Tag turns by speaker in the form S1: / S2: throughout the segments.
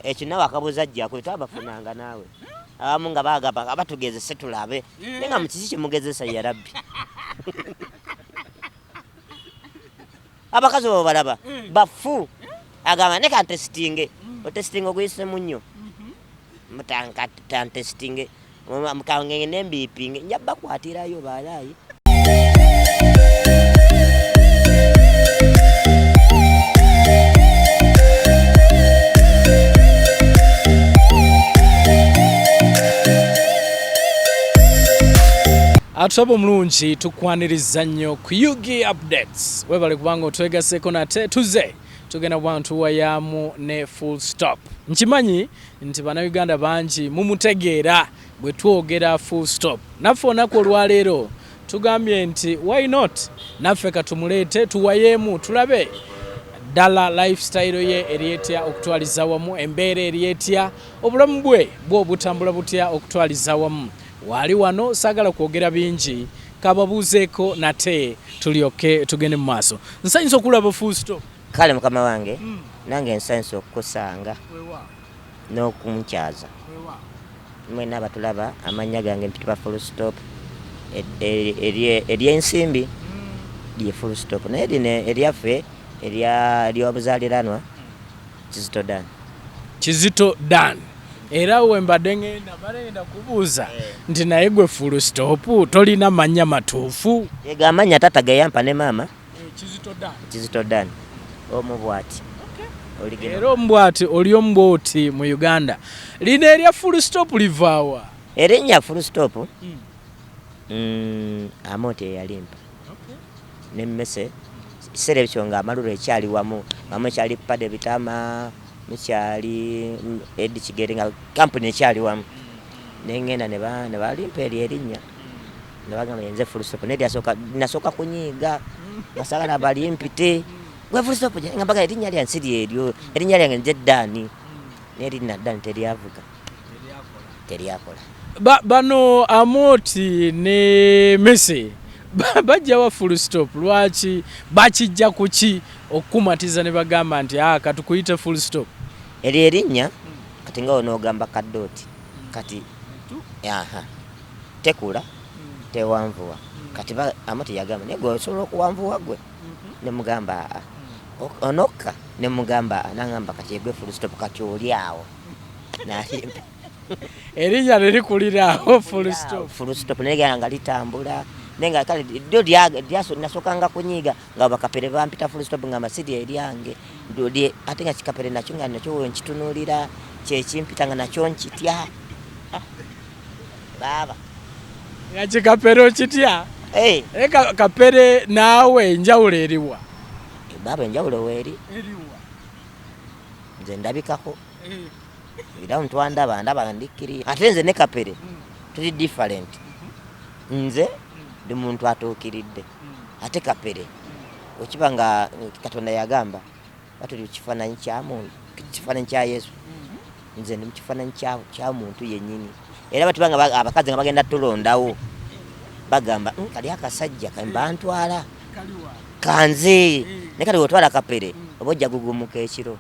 S1: ekinawe akabuuza ajjako twabafunanga naawe abamu nga bagamba abatugezese tulabe naye nga mukiki kimugezesa ya rabbi abakazi bo balaba bafu agamba ne kantesitinge otesitinge oguyisemu nnyo mutantesitinge mukangenge nembipinge njaba kwatirayo balaayi.
S2: Atwabo omulungi tukwaniriza nnyo ku Yugi Updates webale kubanga otwegaseko nate tuze tugenda bwantu wayamu ne full stop. Nkimanyi nti bannayuganda bangi mumutegeera bwe twogera full stop. Naffe olunaku olwaleero tugambye nti why not naffe katumuleete tuwayemu tulabe ddala lifestyle ye erietya okutwaliza wamu, embeera erietya, obulamu bwe bw'obutambula butya okutwaliza wamu. Wali wano sagala kwogera bingi kababuuzeeko nate tulyoke tugende mu maaso. Nsanyusa okulaba full stop.
S1: Kale mukama wange nange ensanyusa okukusanga n'okumukyaza mwena abatulaba amannya gange mpitibwa full stop ery'ensimbi lye full stop naye lino eryaffe ery'obuzaaliranwa
S2: Kizito Dan. Era wembadde ngenda balenda kubuuza nti naye gwe full stop tolina mannya matuufu.
S1: Yega amanya tata gayampa ne mama
S2: Kizito Dan.
S1: Omubwati.
S2: Era omubwati oli omubwoti mu Uganda. Lino erya full stop livaawa?
S1: Erinnya full stop Amote yalimpa. Nemmese kisera ekyo nga amalulu ekyali wamu mamu ekyali pade bitama mukyali Edi Kigere nga company ekyali wamu nengenda ne balimpa erinnya ne bagamba yenze full stop nasooka kunyiiga basagala abalimpite gwe full stop nga mbaga erinnya lyansiri eryo erinnya lyange nze Dani n'erinnya Dani teryakola.
S2: Bano Amoti ne Mese bajja wa full stop lwaki bakijja kuki okukumatiza ne bagamba nti katukuyite full stop?
S1: Erinnya kati nga onogamba kadooti kati tekula tewanvuwa kati Amoti yagamba naye gwe osobola okuwanvuwa gwe ne mugamba onokka ne mugamba nangamba kati egwe full stop kati oli awo nalimpa
S2: erinnya lirikuliraawo full
S1: stop naye nga litambula nenga kale dio nasokanga kunyiga nga bakapere bampita full stop nga masidi eryange ndo atenga kikapere nakyo nga nakyo nkitunulira kyekimpita nga nakyo nkitya baba
S2: ya kikapere okitya kapere naawe enjawulo eriwa
S1: baba enjawulo weeri nze ndabikako era ndaba ndikiri ate nze ne kapere tuli different nze ndi muntu atuukiridde ate kapere okiba nga Katonda yagamba batuli kifaananyi kya muntu kifaananyi kya Yesu nze ndi mu kifaananyi kya muntu yennyini era batubanga abakazi nga bagenda tulondawo bagamba kali akasajja kambantwala kanze ne kali otwala kapere oba ojja gugumuka ekiro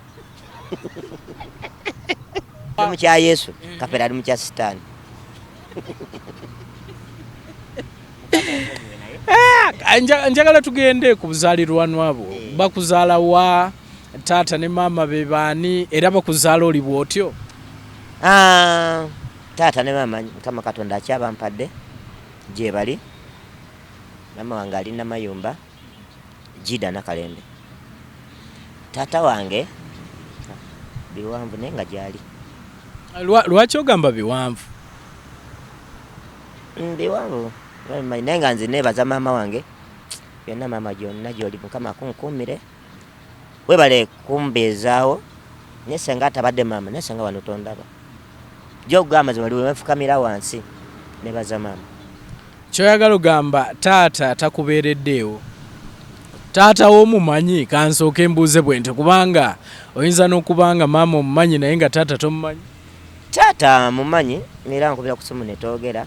S1: mu kya Yesu kapere ali mu kya Sitaani.
S2: Njagala tugende ku buzaalirwanwa bwo. Bakuzaala wa taata ne maama be baani era bakuzaala oli bwotyo?
S1: Taata ne maama Mukama Katonda akyabampadde gye bali. Maama wange ali Namayumba Jida Nakalembe. Taata wange biwanvu naye nga gyali.
S2: Lwaki ogamba biwanvu?
S1: Biwanvu naye nga nze neebaza maama wange byonna maama gyonna gy'oli Mukama akunkuumire webale kumbeezaawo naye senga atabadde maama naye senga wano tondaba gy'okugamba ze wali wefukamira wansi neebaza maama.
S2: Kyoyagala ogamba taata takubeereddeewo? Taata w'omumanyi kansooke mbuuze bwe nti kubanga oyinza n'okubanga maama omumanyi naye nga taata tomumanyi?
S1: Taata mumanyi era nkubira ku simu ne toogera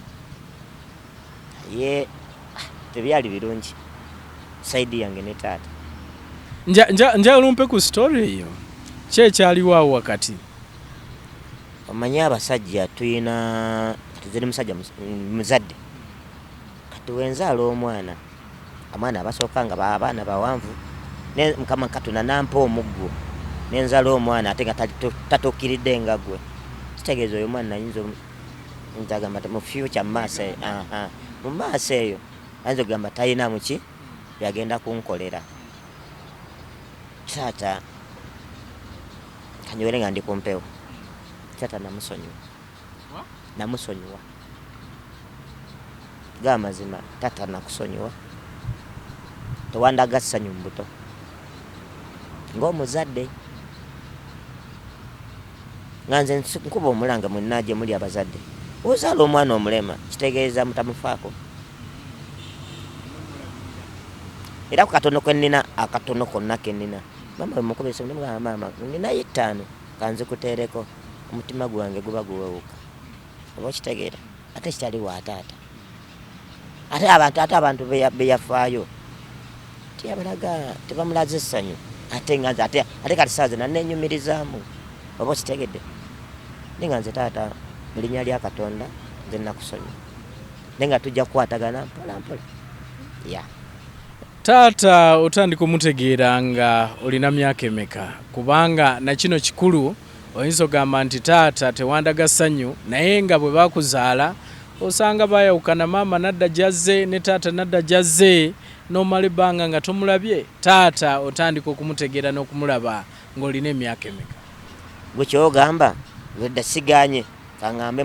S1: ye tebyali birungi saidi yange ne taata.
S2: Njagala umpe ku story eyo ki ekyaliwo awo wakati?
S1: omanya abasajja tuyina tuziri musajja muzadde kati wenzaala omwana abasooka nga abaana bawanvu mukama Katonda nampa omuggo nenzala omwana ate nga tatuukiridde nga gwe kitegeeza oyo omwana ayinza nzagamba mu future mu maaso eyo ayinza okugamba talina muki byagenda kunkolera. Taata kanywere nga ndi ku mpewo, taata namusonyiwa ga mazima, taata nakusonyiwa, tewandaga ssanyu mu buto ng'omuzadde nga nze nkuba omulanga mwenna gye muli abazadde, ozaala omwana omulema kitegeeza mutamufaako. Era ku katono kennina akatono konna kennina mama mukubise mama nina 5 kanze kuteereko omutima gwange guba guwewuka oba kitegeera ate kitali wa taata ate abantu beyafaayo tiyabalaga tebamulaze essanyu ate nga nze ate kati saaze nannenyumirizaamu oba kitegedde ninga nze taata mu linnya lya Katonda nze nakusonyiwa nenga tujja kukwatagana mpolampola ya
S2: taata otandika omutegeera nga olina myaka emeka kubanga na kino kikulu oyinza ogamba nti taata tewandaga ssanyu naye nga bwe bakuzaala osanga bayawukana maama nadda jazze ne taata nadda jazze n'omala ebbanga nga tomulabye taata otandika okumutegeera n'okumulaba ng'olina emyaka emeka
S1: gwe kyogamba wedde siganye kaŋŋambe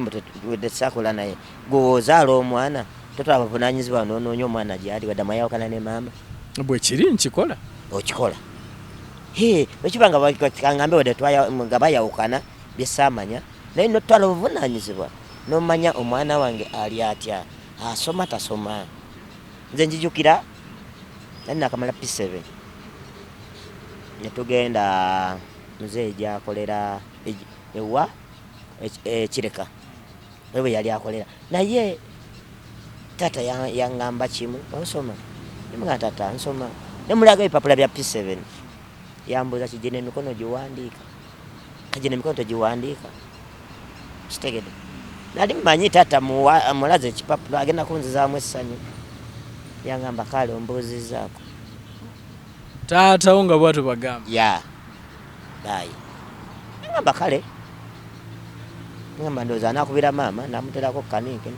S1: wedde sakola naye gwe ozaala omwana totwala buvunaanyizibwa n'onoonya omwana gyali wadde mwayawukana ne maama
S2: bwe kiri nkikola
S1: okikola ekiba nga kaŋŋambe wadde nga bayawukana byesaamanya naye notwala obuvunaanyizibwa nomanya omwana wange ali atya asoma tasoma. Nze njijukira nali nakamala P7 netugenda muzeeyi gyakolera ewa Kireka bwe yali akolera naye tata yangamba kimu osoma nemugamba tata nsoma nemulaga ebipapula bya P7 yambuza kijene emikono giwandiika kajene emikono togiwandiika kitegede nali mmanyi tata mulaze ekipapula agenda kunzizaamu essanyu yangamba kale ombuuzizaako
S2: taata wo nga bwatu bagamba
S1: ya bayi ngamba kale ngamba ndowooza anakubira maama namuterako kaniike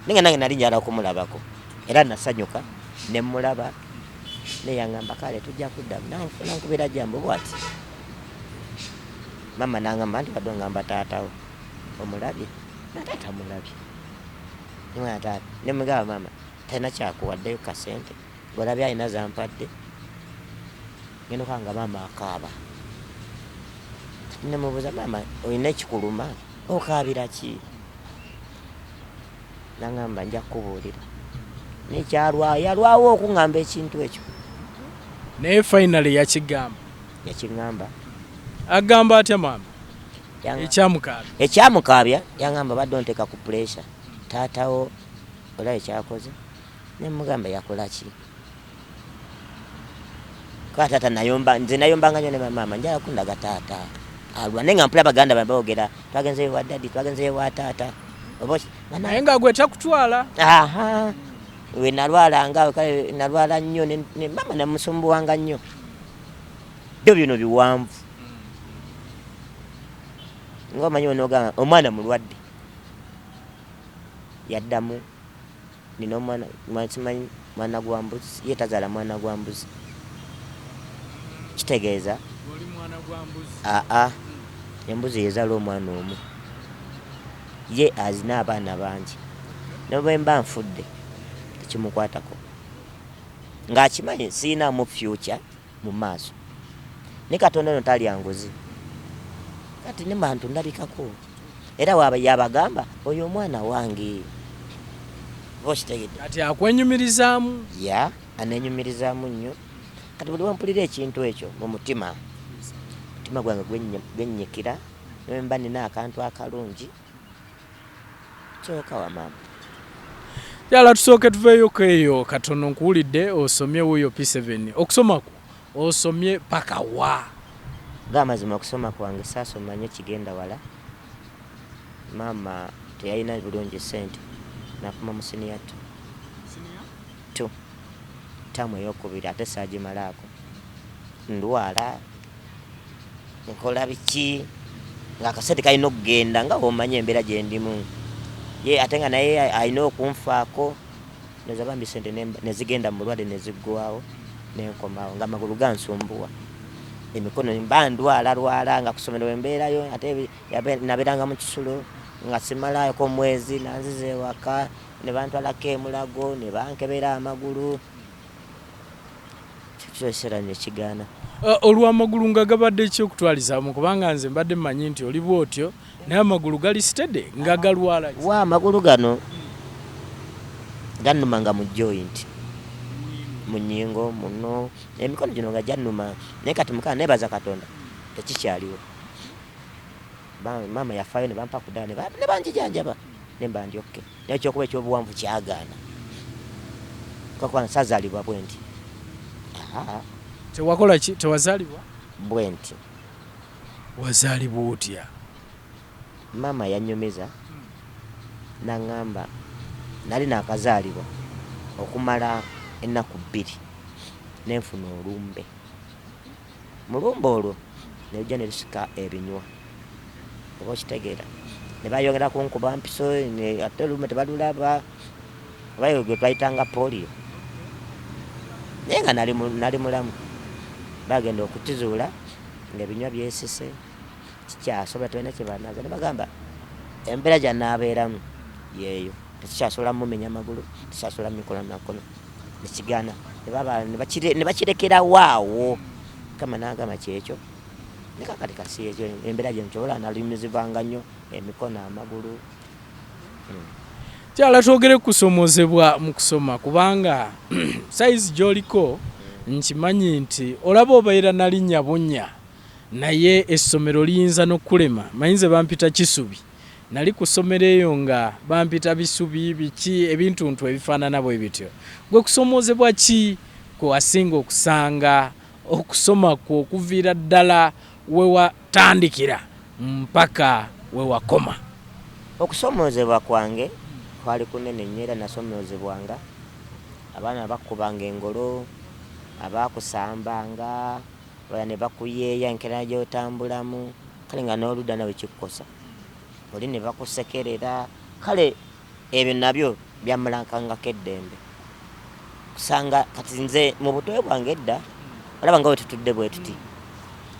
S1: ninga nange nali njala okumulabako era nasanyuka nemulaba neyangamba kale tujja kuddamu nankubira jambo bwati maama nangamba nti badde ngamba taatawo omulabye nataata mulabye nimwana taata nemugamba maama talina kyakuwaddeyo kasente ng'olabye alina zampadde ngenda okanga maama akaaba nemubuuza maama olina ekikuluma okaabira ki nangamba nja kukubuulira yalwawo okuŋŋamba ekintu ekyo
S2: naye finally
S1: yakiŋŋamba
S2: agamba atya maama
S1: ekyamukaabya yangamba badde onteeka ku pressure taatawo olaba ekyakoze nemugamba yakola ki kwa taata nze nayombanga nyo ne maama njala kundaga taata alwa naye nga mpula baganda baboogera twagenzeyo wa dadi twagenzeyo wa taata
S2: naye nga gwe takutwala
S1: we nalwalanga kale nalwala nnyo ne maama namusumbuwanga nnyo byo bino biwanvu ng'omanyi onogamba omwana mulwadde yaddamu nina omwana simanyi mwana gwa mbuzi ye tazaala mwana gwa mbuzi kitegeeza embuzi yezaala omwana omu ye azina abaana bangi nebwe mba nfudde tekimukwatako ng'akimanyi siinamu future mu maaso ne Katonda ono talya nguzi kati ne bantu ndabikako era yabagamba oyo omwana wange bokitegedde
S2: kati akwenyumirizaamu
S1: anenyumirizaamu nnyo kati buli wampulira ekintu ekyo mu mutima gwange gwennyikira nemba nina akantu akalungi kyoka wa maama
S2: yala tusooke tuveeyoko eyo katono nkuwulidde osomye wuyo P7 okusomako osomye paka wa
S1: ng'amazima okusoma kwange saasoma nnyo kigenda wala Mama teyalina bulungi ssente nafuma mu siniya tu tamu eyokubiri ate saagimalaako ndwala nkola biki ng'akasente kalina okugenda nga bw'omanya embeera gye ndimu ye ate nga naye alina okunfaako ndoza bambi sente ne zigenda mu mulwadde ne ziggwawo nenkomawo nga amagulu gansumbuwa emikono mba ndwala nga ku ssomero embeerayo ate nabeeranga mu kisulo nga simalaayoko mwezi nanziza ewaka ne bantwalako emulago ne bankebera amagulu kikiseera nekigaana.
S2: Olw'amagulu nga gabadde ekyokutwalizaamu kubanga nze mbadde mmanyi nti oli bw'otyo naye amagulu gali sitede nga galwala
S1: wa amagulu gano gannuma nga mu joint mu nnyingo muno emikono gino nga jannuma naye kati mukana nebaza Katonda tekikyaliwo. Mama yafaayo ne bampa ku ddala ne banjijanjaba ne mba ndyokke naye ekyokuba ekyobuwanvu kyagaana kakuba nsazaalibwa bwe nti.
S2: Tewakola ki? Tewazaalibwa
S1: bwe nti.
S2: Wazaalibwa otya?
S1: Mama yannyumiza n'aŋŋamba nali naakazaalibwa okumala ennaku 2 nenfuna olumbe. Mu lumbe olwo ne lujja ne lusika ebinywa oba okitegeera ne bayongera kunkuba mpiso ate olumbe tebalulaba oba gwe twayitanga polio naye nga nali mulamu. Bagenda okukizuula ng'ebinywa byesise kikyasobola tebalina kye banaaza ne bagamba embeera gy'anaabeeramu yeeyo tekikyasobola mumenya amagulu tekikyasobola mikola nakono nekigaana ne bakirekerawo awo kama n'agamba kyekyo ne kakati kasi ekyo embeera gye nkyobola nalumizibwanga nnyo emikono amagulu.
S2: Kyala twogere kusomozebwa mu kusoma kubanga sayizi gy'oliko nkimanyi nti olaba obeera nalinnya bunnya naye essomero liyinza n'okulema. Mayinze bampita Kisubi nali ku ssomero eyo nga bampita Bisubi biki ebintuntu ebifaanana bwe bityo. Gwe kusomozebwa ki kwe wasinga okusanga okusoma kwo okuviira ddala we watandikira mpaka we wakoma?
S1: Okusomozebwa kwange kwali kunene nnyo era nasomozebwanga abaana bakubanga engolo abakusambanga wala ne bakuyeeya enkera gy'otambulamu kale nga n'oludda nawe kikukosa oli ne bakusekerera kale ebyo nabyo byamulankangako eddembe kusanga kati nze mu butoyo bwange edda olaba nga wetutudde bwe tuti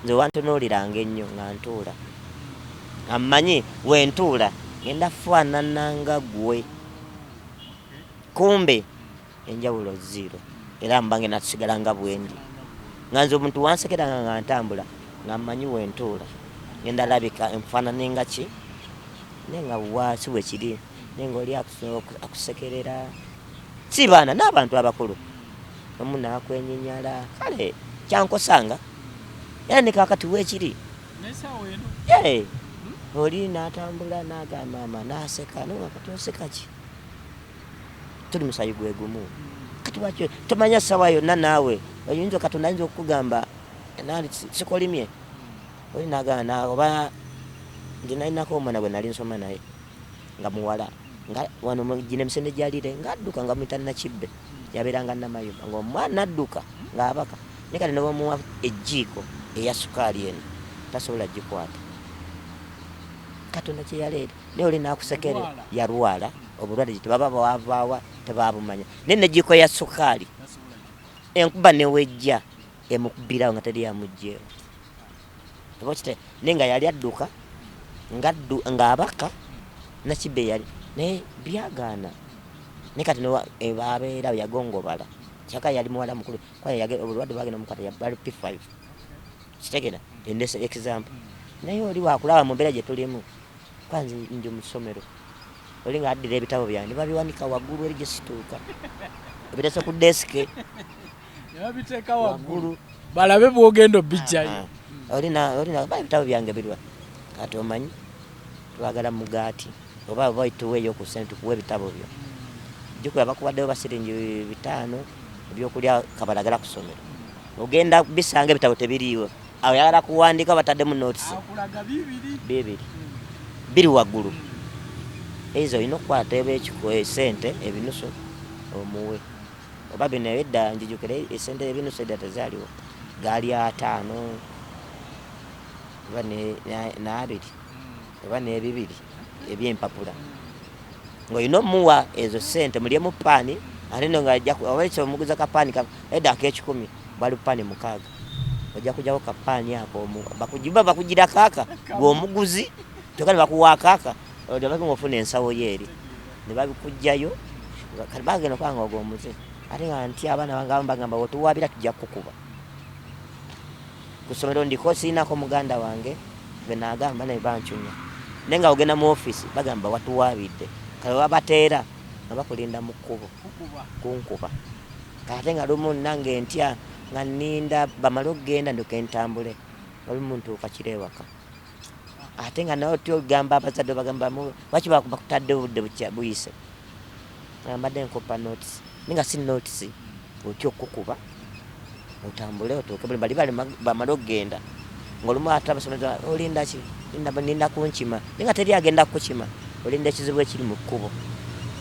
S1: nze wantunuuliranga ennyo nga ntuula ammanyi wentuula ngenda faanananga gwe kumbe enjawulo zero era mbange natusigala nga bwendi nga nze omuntu wansekeranga nga ntambula nga mmanyi wentuula ngenda labika enfaananinga ki naye nga waasi wekiri naye nga oli akusekerera si baana n'abantu abakulu omu naakwenyinyala kale kyankosanga era ne kaakati weekiri oli n'atambula n'agamba mama n'aseka naye nga kati oseka ki tuli musayi gwe gumu kati wakyo tomanya ssaawa yonna naawe oyinza Katonda ayinza okukugamba sikolimye oli n'agamba oba nze nalinako omwana gwe nali nsoma naye nga muwala nga wano gino emisende gyalire ng'adduka nga muyita Nakibbe yabeeranga Namayuba ng'omwana adduka ng'abaka naye kati ne bamuwa ejjiiko eya sukaali eno tasobola gikwata Katonda kye yaleeta naye oli n'akusekere yalwala obulwadde gye tebaba bwavaawa tebabumanya naye n'ejjiiko ya sukaali enkuba newejja emukubirawo nga teri yamugjeewo obakite naye nga yali adduka ng'abaka Nakibbe yali naye byagaana naye kati babeera yagongobala kyaka yali muwala mukulu kwaye obulwadde bwagenda mukata yabali P5 kitegera endese example naye oli wakulaba mu mbeera gye tulimu kwanze nje mu ssomero oli nga addira ebitabo byange babiwanika waggulu eri gye situuka ebiteese ku desike
S2: babiteeka waggulu balabe bwogenda obijjayo
S1: olina ebitabo byange birwa kati omanyi twagala mugaati oba baituweeyo ku ssente tukuwa ebitabo byo jjukira bakuwaddeyo basiringi 5 ebyokulya kabalagala ku ssomero ogenda bisanga ebitabo tebiriiwo awo yagala kuwandiika bataddemu notisi bibiri biri waggulu ezo olina okukwata esente ebinusu omuwe oba bino edda njijukira esente ebinusu edda tezaaliwo gaali 5 oba n'abiri oba n'ebibiri ebyempapula ng'olina omuwa ezo sente mulyemu paani ate no nga obaekyo omuguza kapaani edda ak'ekikumi bwali paani 6 ojja kujjawo kapaani ako bakugira kaaka gweomuguzi toka ne bakuwa kaaka olabanga ofuna ensawo yeeri ne babikugjayo kati bagenda okubanga ogw'omuze ate nga nti abaana bange bagamba wetuwaabira tujja kukuba ku ssomero ndiko siinako muganda wange gwe naagamba naye bancunya naye nga ogenda mu ofiisi bagamba watuwaabidde kale wabateera nga bakulinda mu kkubo kunkuba ate nga lumu nange ntya nga nninda bamale okugenda ndoke ntambule olumu ntuuka kiro ewaka ate nga nawe tyogamba abazadde bagamba lwaki bakutadde obudde buyise mbadde nkopa notisi ninga si notisi otya okukuba otambule otuuke bali bamale okugenda ng'olumu ate abasomesa olindaki ninda kunkima ninga teri agenda kukima olinda ekizibu ekiri mu kkubo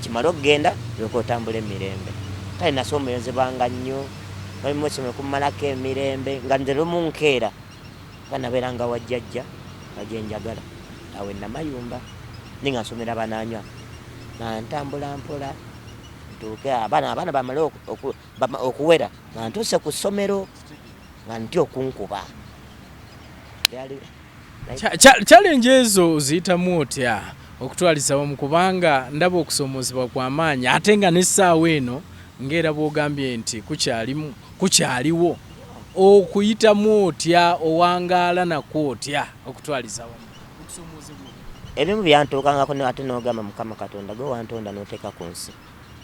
S1: kimale okugenda olyoke otambule emirembe kale nasoomoozebwanga nnyo balimu essomero kumalako emirembe nga nze lumu nkeera banabeeranga wajjajja ajenjagala awe namayumba ninga nsomera bananywa nantambula mpola ntuuke abaana bamale okuwera nga ntuuse ku ssomero nga ntya okunkuba
S2: challenge ezo ziyitamu otya okutwaliza wamu kubanga ndaba okusoomozebwa kw'amaanyi ate nga n'essaawa eno ng'era bw'ogambye nti kukyaliwo okuyitamu otya owangaala nakwo otya okutwaliza wamu okusoomozebwa
S1: ebimu byantuukangako ate n'ogamba Mukama Katonda gwe wantonda n'oteeka ku nsi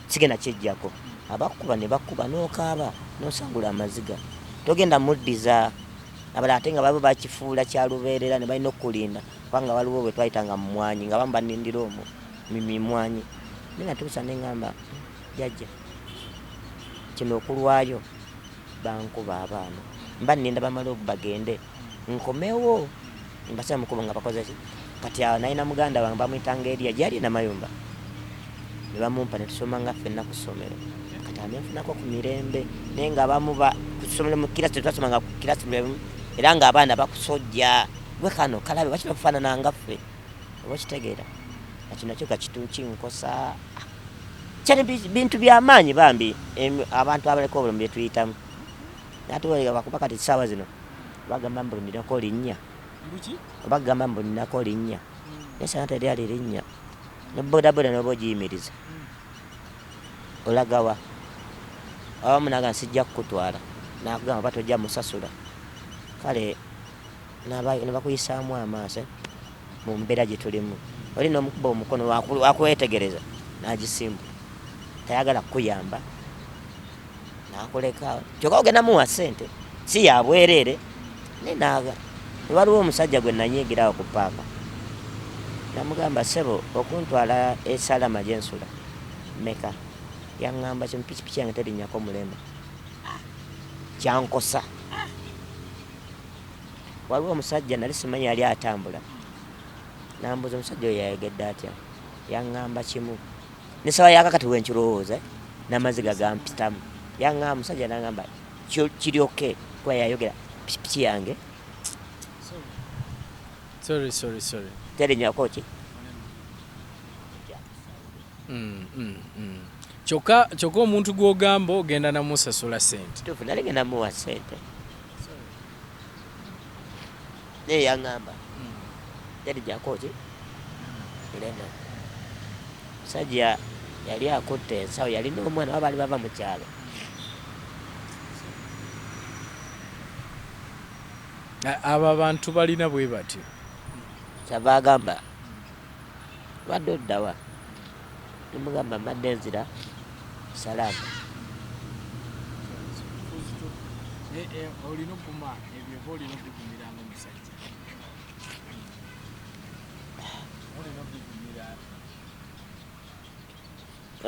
S1: sigenda kijjako abakuba ne bakuba n'okaaba n'osangula amaziga togenda muddiza abalala ate nga babo bakifuula kyalubeerera ne balina okulinda kubanga waliwo bwe twayitanga mu mwanyi nga bamu banindira omwo mimwanyi naye natuusa ne ngamba jjajja kino okulwayo bankuba abaana mba nninda bamale bagende nkomewo mbasaba mukubo nga bakoze ki kati awo nalina muganda wange bamuyitanga Eriya gyali namayumba ne bamumpa ne tusoma nga ffenna ku ssomero kati amenfunako ku mirembe naye nga abamu ku ssomero mu kirasi tetwasomanga ku kirasi era ng'abaana bakusojja gwe kano kalabe bakina kufaanana nga ffe oba okitegeera nakyo nakyo kinkosa kyali bintu by'amaanyi bambi abantu abaliko obulamu bye tuyitamu ate bakuba kati essaawa zino bagamba mbu ninako linnya bagamba mbu ninako linnya naye sana teryali linnya ne bodaboda n'oba ogiyimiriza olagawa abamu naga nsijja kukutwala nakugamba oba tojja musasula kale ne bakuyisaamu amaaso mu mbeera gye tulimu oli n'omukuba omukono wakwetegereza n'agisimbu tayagala kukuyamba nakuleka kyokka ogenda muwa ssente si yabwereere nenaaga waliwo omusajja gwe nanyiigirawo ku paaka namugamba ssebo okuntwala esalama gyensula meka yaŋŋamba kyo pikipiki yange terinnyako mulembe kyankosa waliwo omusajja nali simanyi yali atambula nambuza omusajja oyo yayogedde atya yaŋŋamba kimu nesawa yakakati wenkirowooza n'amaziga gampitamu yaŋŋamba omusajja naŋŋamba kiryoke kuba yayogera pikipiki yange
S2: sorry
S1: terinnyako ki
S2: kyokka omuntu gw'ogamba ogenda namusasula sente
S1: tufu nali genda muwa sente naye yaŋŋamba terinnyako ki irena musajja yali akutte ensawo yalina omwana oba baali bava mu kyalo
S2: abo abantu balina bwe batyo
S1: kyava agamba badde oddawa nemugamba mbadde nzira salama
S2: olina okuma ebyo oba olina okugumiranga omusajja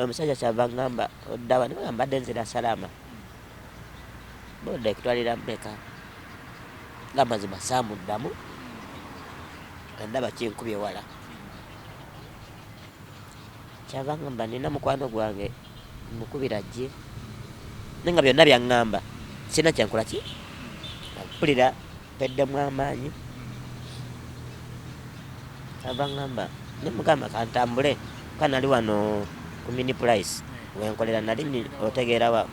S1: omusajja kyava ngamba oddawa nemugamba mbadde nzira salama boda ekutwalira mmeka nga mazima saamuddamu ndaba kinkubye wala kyava ngamba nina mukwano gwange mukubira gye nenga byonna byaŋŋamba sina kyankola ki mpulira peddemu amaanyi kyava ŋŋamba nemugamba kantambule kanali wano ku mini price wenkolera nali otegeerawa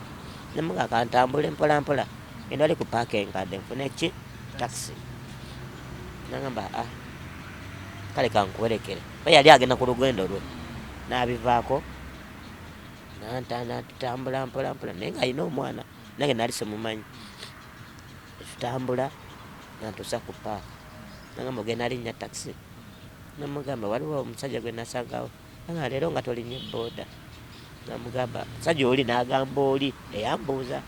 S1: nemuga kantambule mpola mpola ngenda ali ku parking kadde nfune ki taxi nangamba kale kankuwerekere we yali agenda ku lugendo lwe n'abivaako natambula mpola mpola naye nga alina omwana nange nali simumanyi tutambula nantuusa ku paaka nangamba ogenda alinnya taxi namugamba waliwo omusajja gwe nasangawo nanga leero nga tolinnya boda namugamba musajja oli n'agamba oli eyambuuza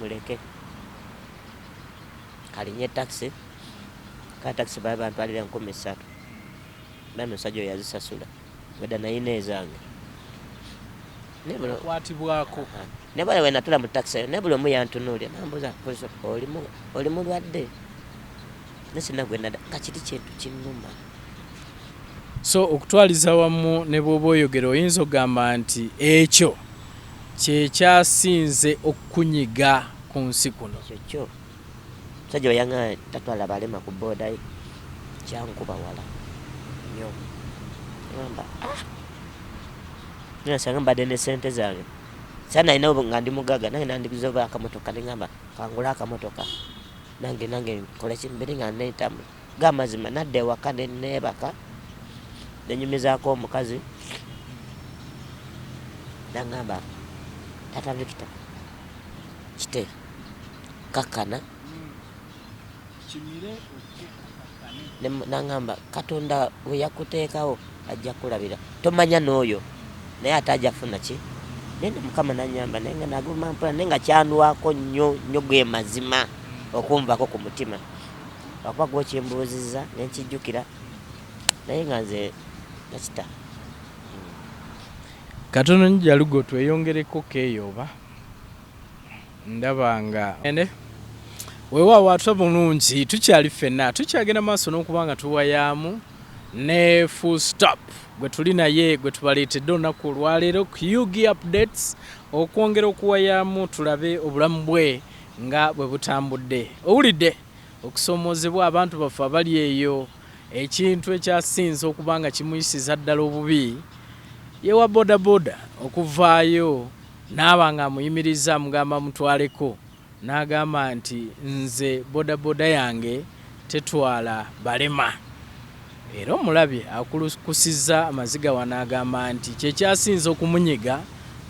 S1: muleke kalinnya taxi ka taxi baba bantwalira 13,000 bano omusajja oyo yazisasula weda nayina ezange
S2: kwatibwako
S1: ne bale we natula mu taxi ne buli omu yantunuulya nambuuza oli mulwadde nesina gwenda kakiri kintu kinnuma.
S2: So okutwaliza wamu ne bw'oba oyogera oyinza okugamba nti ekyo kyekyasinze okukunyiga ku nsi kuno.
S1: Ekyo musajja weyaŋŋa tatwala balema ku booda ye kyankuba wala nnyo ŋamba nasanga mbadde ne sente zange sana alina nga ndi mugaga nange nandiguza oba akamotoka neŋŋamba kangula akamotoka nange nkola kimbiri nga nentambula gamazima nadda ewaka neneebaka nenyumizaako omukazi naŋŋamba tata Victor kite kakkana naŋŋamba Katonda we yakuteekawo ajja kulabira tomanya n'oyo naye ate ajja funa ki naye Mukama nanyamba naye nga naguma mpola naye nga kyanwako nnyo ge mazima okumvako ku mutima lwakuba gwokimbuuzizza nenkijjukira naye nga nze nakita
S2: katono njalugo tweyongereko keeyoba ndaba nga weewaawo ate bulungi tukyali ffenna tukyagenda maaso n'okuba nga tuwayaamu ne Full Stop gwe tuli naye gwe tubaleetedde olunaku olwaleero ku Yugi Updates okwongera okuwayaamu tulabe obulamu bwe nga bwe butambudde. Owulidde okusomoozebwa abantu baffe abali eyo ekintu ekyasinze okuba nga kimuyisiza ddala obubi yewa bodaboda okuvaayo naaba nga amuyimiriza amugamba mutwaleko n'agamba nti nze bodaboda yange tetwala balema. Era omulabye akulukusizza amaziga wanaagamba nti kyekyasinze okumunyiga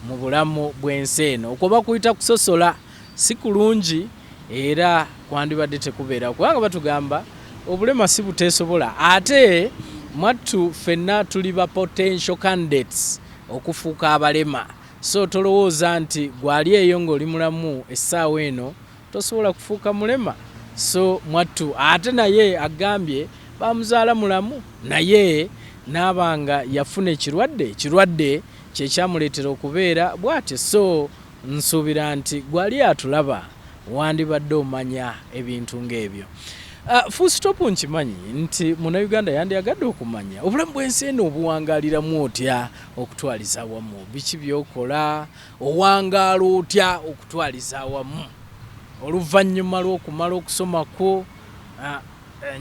S2: mu bulamu bw'ensi eno okuba kuyita kusosola si kulungi era kwandibadde tekubeera kubanga batugamba obulema si buteesobola ate mwattu ffenna tuli ba potential candidates okufuuka abalema. So tolowooza nti gwali eyo ng'oli mulamu essaawa eno tosobola kufuuka mulema. So mwattu ate naye agambye bamuzaala mulamu naye n'abanga yafuna ekirwadde kyekyamuleetera okubeera bw'ate. So nsuubira nti gwali atulaba wandibadde omanya ebintu ng'ebyo. Full Stop nkimanyi nti Munnayuganda yandiyagadde okumanya obulamu bw'ensi eno obuwangaaliramu otya okutwaliza awamu, biki byokola owangaala otya okutwaliza awamu oluvannyuma lw'okumala okusoma kwo.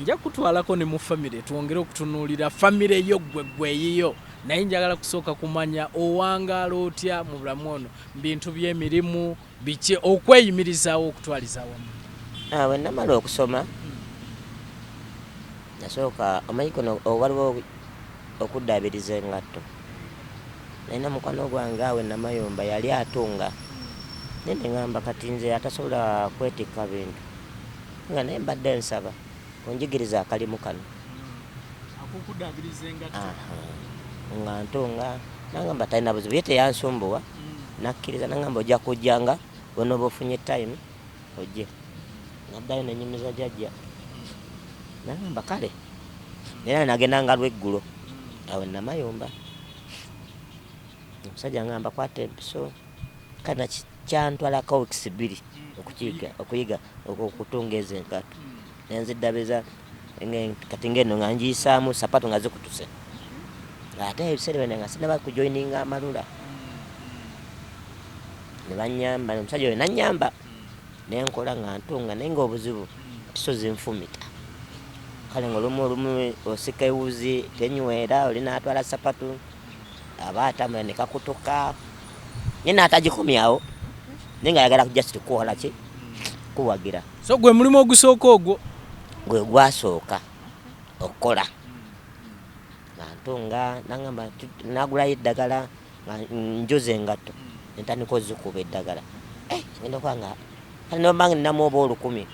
S2: Nja kutwalako ne mu famire twongere okutunuulira famire yo gwe eyiyo naye njagala kusooka kumanya owangaala otya mu bulamu ono bintu by'emirimu biki okweyimirizaawo okutwaliza awamu.
S1: Bwe namala okusoma nasooka omanyi kuno waliwo okuddaabiriza engatto. Nalina mukwano gwange awe Namayumba yali atunga naye neŋŋamba kati nze atasobola kwetikka bintu nga naye mbadde nsaba onjigiriza akalimu kano nga ntunga nangamba talina buzibu ye teyansumbuwa nakkiriza nangamba ojja kujjanga bw'onooba ofunye time ojje naddayo nenyumiza jjajja nangamba kale era nagendanga lweggulo awe Namayumba omusajja ngamba kwata empiso kana kyantwalako weeks 2 okuyiga okutunga ezo engatto nenziddabiza kati ngeno nga njiyisaamu sapatu nga zikutuse ate ebiseera bino nga sinaba kujoininga amalula ne banyamba omusajja oyo nanyamba nenkola nga ntunga naye nga obuzibu tisozi nfumita kale ng'olumu osika ewuzi tenywera oli n'atwala sapatu aba atambula ne kakutuka ye n'atagikomyawo naye nga ayagala kujja situkukola ki kuwagira
S2: so gwe mulimu ogusooka ogwo
S1: gwe gwasooka okukola nga ntunga nagamba nagulayo eddagala nga njoza engatto nentandika ozikuba eddagala ngenda kuba nga kale nombange ninamu oba 10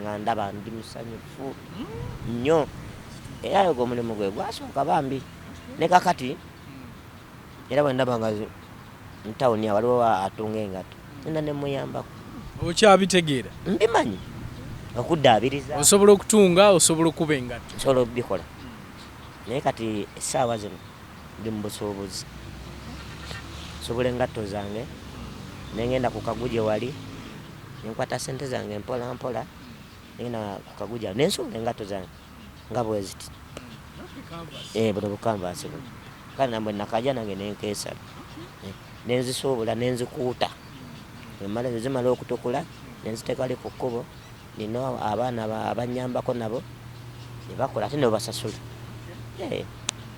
S1: nga ndaba ndi musanyufu nnyo era ogwo omulimu gwe gwasooka bambi ne kakati era bwe ndaba nga mutawuni waliwo atunga engatto nenda nemuyambako
S2: okyabitegeera
S1: mbimanyi okuddaabiriza
S2: osobola okutunga osobola okuba engatto
S1: nsobola okubikola naye kati essaawa zino ndi mu busuubuzi sobola engatto zange nengenda ku kaguje wali nenkwata sente zange mpola mpola nengenda ku kaguje nensobola engatto zange nga bweziti buno bukanvaasi buno kale nambwe nakaja nange nenkeesala nenzisobola nenzikuuta zimala okutukula nenziteeka wali ku kkubo nino abaana abanyambako nabo nebakola ate nebasasula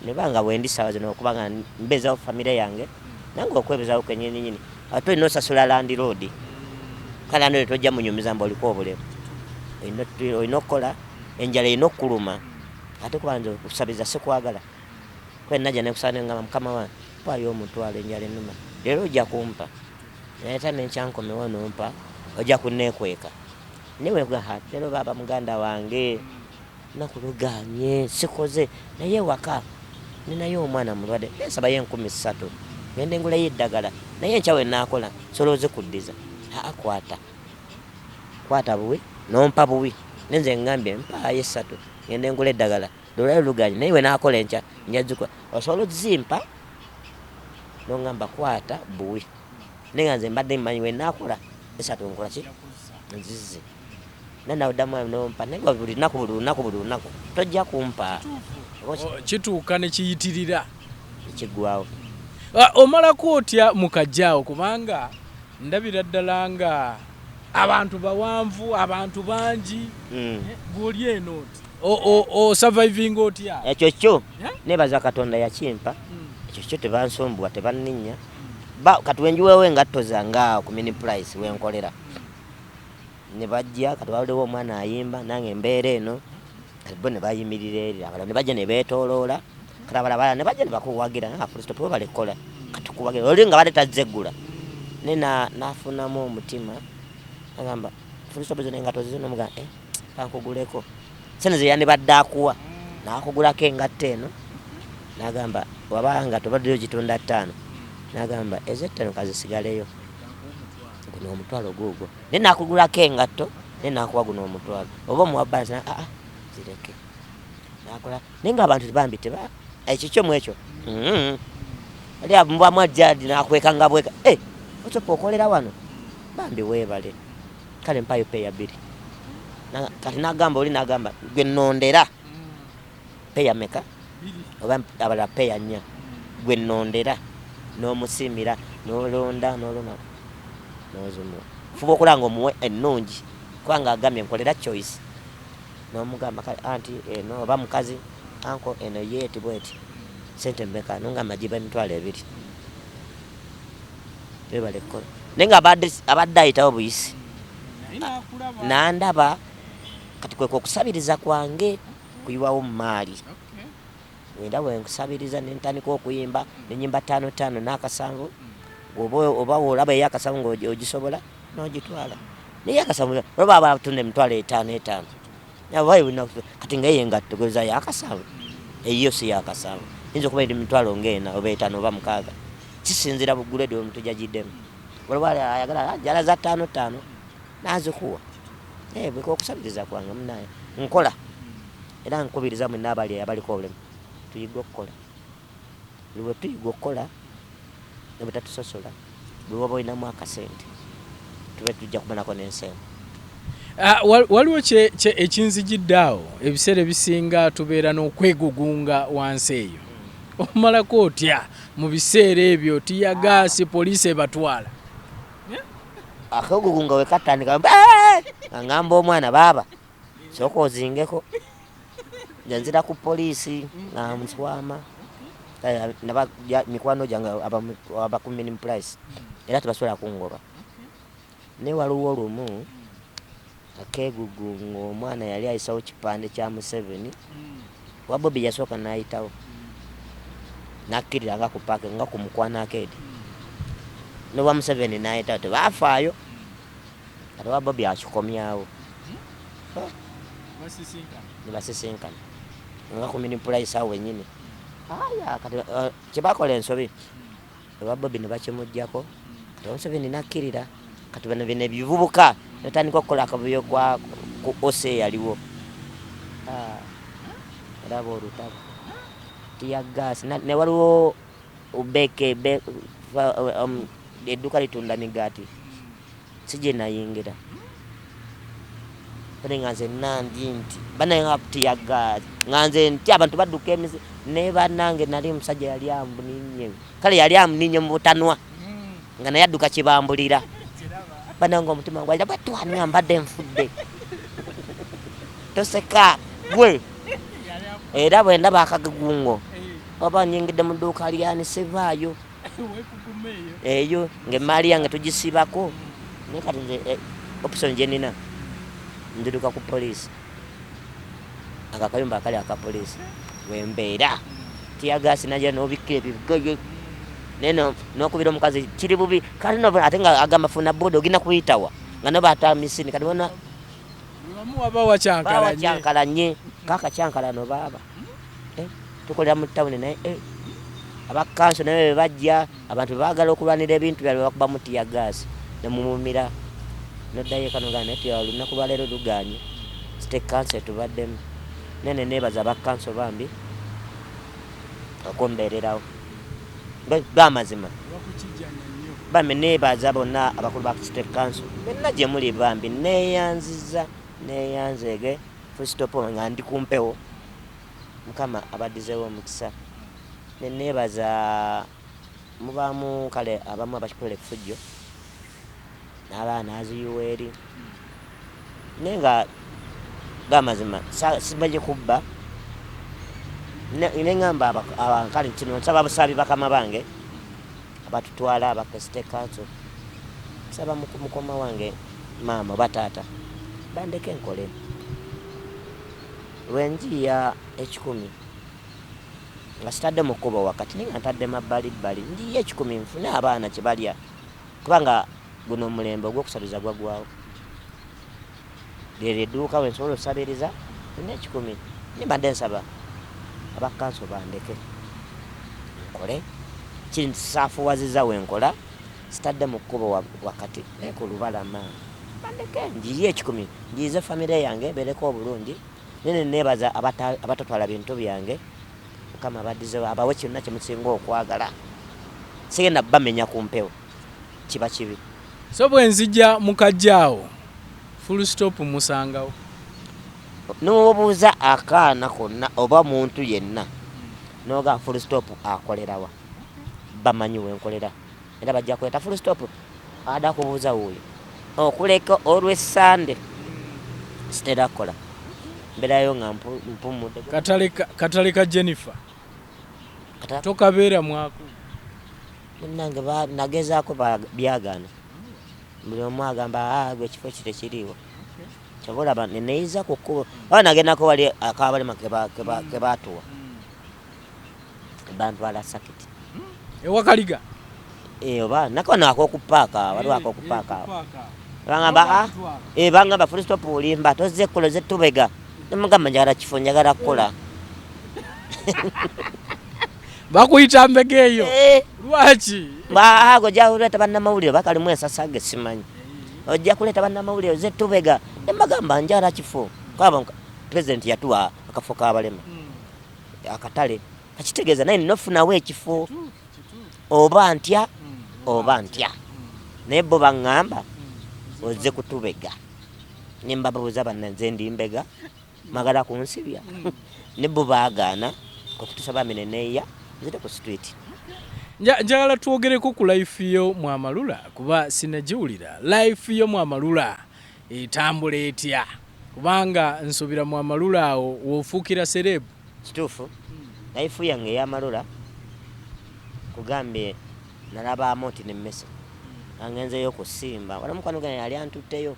S1: nebanga bwendi sawa zino okubanga mbezawo famire yange nange okwebezawo kenyininyini ate olina osasula land road kale ano tojja munyumiza mbu oliko obulemu olina okukola enjala erina okkuluma ate kuba nze okusabiriza sikwagala kwenajja nekusaba nengamba mukama wange mpaayo omutwalo enjala enuma leero ojja kumpa naye ta nenkyankomewo nompa ojja kunnekweka newegaha leero baba muganda wange nakuluganye sikoze naye waka ninayo omwana mulwadde nensabayo 13 ngende ngulayo eddagala naye nkyawe nakola solooze kuddiza kwata buwi nompa buwi nenze ngambye mpaayo 3 ngende ngula eddagala lolayo luganye naye we nakola enkya njazikwa osobola ozimpa nongamba kwata buwi naye nga nze mbadde mmanyi we nakola 3 nkola ki nzize nanawuddamu nompa naye buli lunaku tojja kumpa
S2: kituuka ne kiyitirira
S1: ekigwawo
S2: omalako otya mukajjaawo kubanga ndabira ddala nga abantu bawanvu abantu bangi gwoli eno surviving otya
S1: ekyo kyo nebaza katonda yakimpa ekyo kyo tebansumbuwa tebanninya kati wenjuwewo engatto zange ku mini price wenkolera nebajja kati waliwo omwana ayimba nange embeera eno bo nebayimirira eri abala nebajja nebetoloola kati abalabala nebajja nebakuwagira fulstop we balikola kati kuwagira oli nga bale tazeggula ne nafunamu omutima agamba fulstop zino engatto zino muga kankuguleko sene zeyandibadde akuwa nakugulako engatto eno nagamba wabanga tobaddeyo gitunda 5 nagamba ezettano kazisigaleyo guno omutwalo gugwo ne nakugulako engatto ne nakuwa guno omutwalo oba omuwabansi zireke nakola naye nga abantu tebambi ekyo kyo mwekyo ali abumbamu ajjadi nakweka nga bweka osobola okolera wano bambi weebale kale mpayo peya 2 kati nagamba oli nagamba gwe nondera peya meka oba abala peya 4 gwe nondera n'omusimira n'olonda n'olona n'ozumu fuba okulanga omuwe ennungi kubanga agambye nkolera choice n'omugamba anti eno oba mukazi anko eno yeeti bweti sente mmeka nongamba giba emitwalo 2 bebale kukola naye nga abadde ayitawo buyisi nandaba kati kweka okusabiriza kwange kuyiwawo mu maali wenda wenkusabiriza nentandika okuyimba nenyimba 5 n'akasanvu oba olaba eyakasanvu ng'ogisobola n'ogitwala naye akasanvu olaba abatunda emitwalo 5 kati nga yengatto gweza yakasanvu eyo si yakasanvu yinza okuba eri mitwalo ng'ena oba 5 oba 6 kisinzira buguledi omuntu jagiddemu olaba ayagala jala za 5 nazikuwa bweka okusabiriza kwange munaye nkola era nkubiriza mwenna abaliko obulemu tuyiga okukola bwe tuyiga okukola nebutatusosola bwe waba olinamu akasente tube tujja kumanako n'ensembo
S2: waliwo ekinzijidde awo ebiseera ebisinga tubeera n'okwegugunga wansi eyo omalako otya mu biseera ebyo tiyagaasi poliisi ebatwala
S1: akagugu nga wekatandika ngamba omwana baaba sooka ozingeko nzira ku poliisi nga muswama mikwano gyange aba ku minimum price era tebasobola kungoba naye waliwo olumu akeegugu ng'omwana yali ayisawo kipande kya Museveni wa Bobi yasooka n'ayitawo nakkirira nga ku paake nga ku mukwana akeedi n'owa Museveni n'ayitawo tebaafaayo kati wa Bobi akikomyawo nebasisinkana nga ku minimum price awo wenyini kati kyebakola ensobi ewa Bobi ne bakimuggyako kati Museveni nakkirira kati bano bino ebivubuka netandika okukola akavuyo ku ose yaliwo eraba olutalo tiyagasi ne waliwo ubeke edduuka litunda migaati sije nayingira nga nze nandi nti banaye tiyagasi nga nze nti abantu badduka emizi ne bannange nali musajja yali amuninye kale yali amuninye mu butanwa nga naye adduka kibambulira bananga omutima gwaja batwanya mbadde nfudde toseka gwe era bwe ndaba akagugungo oba nyingidde mu dduuka lyani sevaayo eyo ng'emmaali yange tugisibako naye kati nze option gye nina ndiruka ku poliisi akakayumba akali aka poliisi wembeera tiyagasi naja n'obikkira ebigoye neno n'okubira omukazi kiri bubi kale no ate nga agamba funa bodo ogina kuyitawa nga no batamisini kati bona
S2: bamuwa
S1: bawacyankalanye kakacyankalano baaba tukolera mu tawuni naye abakanso naye bajja abantu baagala okulwanira ebintu byabwe bakuba mu tiyagasi nemumumira noddayo kano nga naye olunaku lwaleero luganye state council tubaddemu nene nebaza abakanso bambi okumbeererawo bamazima bame nebaza bonna abakulu ba state council benna gye muli bambi neyanzege full nga ndi kumpewo mukama abaddizeewo omukisa nebaza mubaamu kale abamu abakikola efujjo n'abaana aziyuwa eri naye nga gamazima sibaje kubba neŋŋamba kale kino nsaba abusaabi bakama bange abatutwala abakesite council nsaba mukoma wange maama oba taata bandeke enkole lwenjiya 10 nga sitadde mu kkubo wakati naye nga ntadde mabbalibbali njiya 10 nfune abaana kyebalya kubanga guno omulembe ogwokusabiriza gwagwawo lyeryo edduuka wensobola okusabiriza nina 10 nimbadde nsaba abakanso bandeke nkole kinsaafuwaziza wenkola sitadde mu kkubo wakati naye ku lubalama bandeke njiye 10 njize famire yange ebeereko obulungi nene nebaza abatatwala bintu byange mukama abaddizewo abawe kyonna kyemusinga okwagala sigenda bamenya ku mpewo kiba kibi
S2: so bwenzijja mukajjaawo full stop musangawo
S1: n'obuuza akaana konna oba muntu yenna noga full stop akolerawa bamanyi wenkolera era bajja kweta full stop ada kubuuza wuuyo okuleka olw'essande sitera kola mberayo nga mpumudde
S2: katale ka Jennifer tokabeera mwaku
S1: nange nagezaako byagaana buli omu agamba gwe ekifo kite kiriwo kyoboolaba neneyiza ku kkubo oba nagendako wali akabalema kebaatuwa bantwala sakiti
S2: ewakaliga
S1: oba nakona akokupaaka waliwo akokupaaka bangamba bangamba full stop olimba tozze ekkulo zetubega nemugamba njagala kifo njagala kukola
S2: bakuyita mbega eyo lwaki
S1: ojja kuleeta bannamawulire bakalimu ensasage simanyi ojja kuleeta bannamawulire zetubega nemagamba njagala kifo kwaba president yatuwa akafo kabalema akatale akitegeeza naye nofunawo ekifo oba ntya naye bo baŋŋamba ozze kutubega nembabuuza bannanze ndi mbega magala kunsibya ne bo baagaana okutusaba mine neeya nzire ku street.
S2: Njagala twogereko ku life yo Mwamalula kuba sinagiwulira. Life yo Mwamalula etambula etya? Kubanga nsubira Mwamalula awo wofuukira serebu.
S1: Kituufu life yange ey'amalula kugambye nalaba Amoti ne Mmese angenzeyo kusimba wala mukwano gane yali antutteyo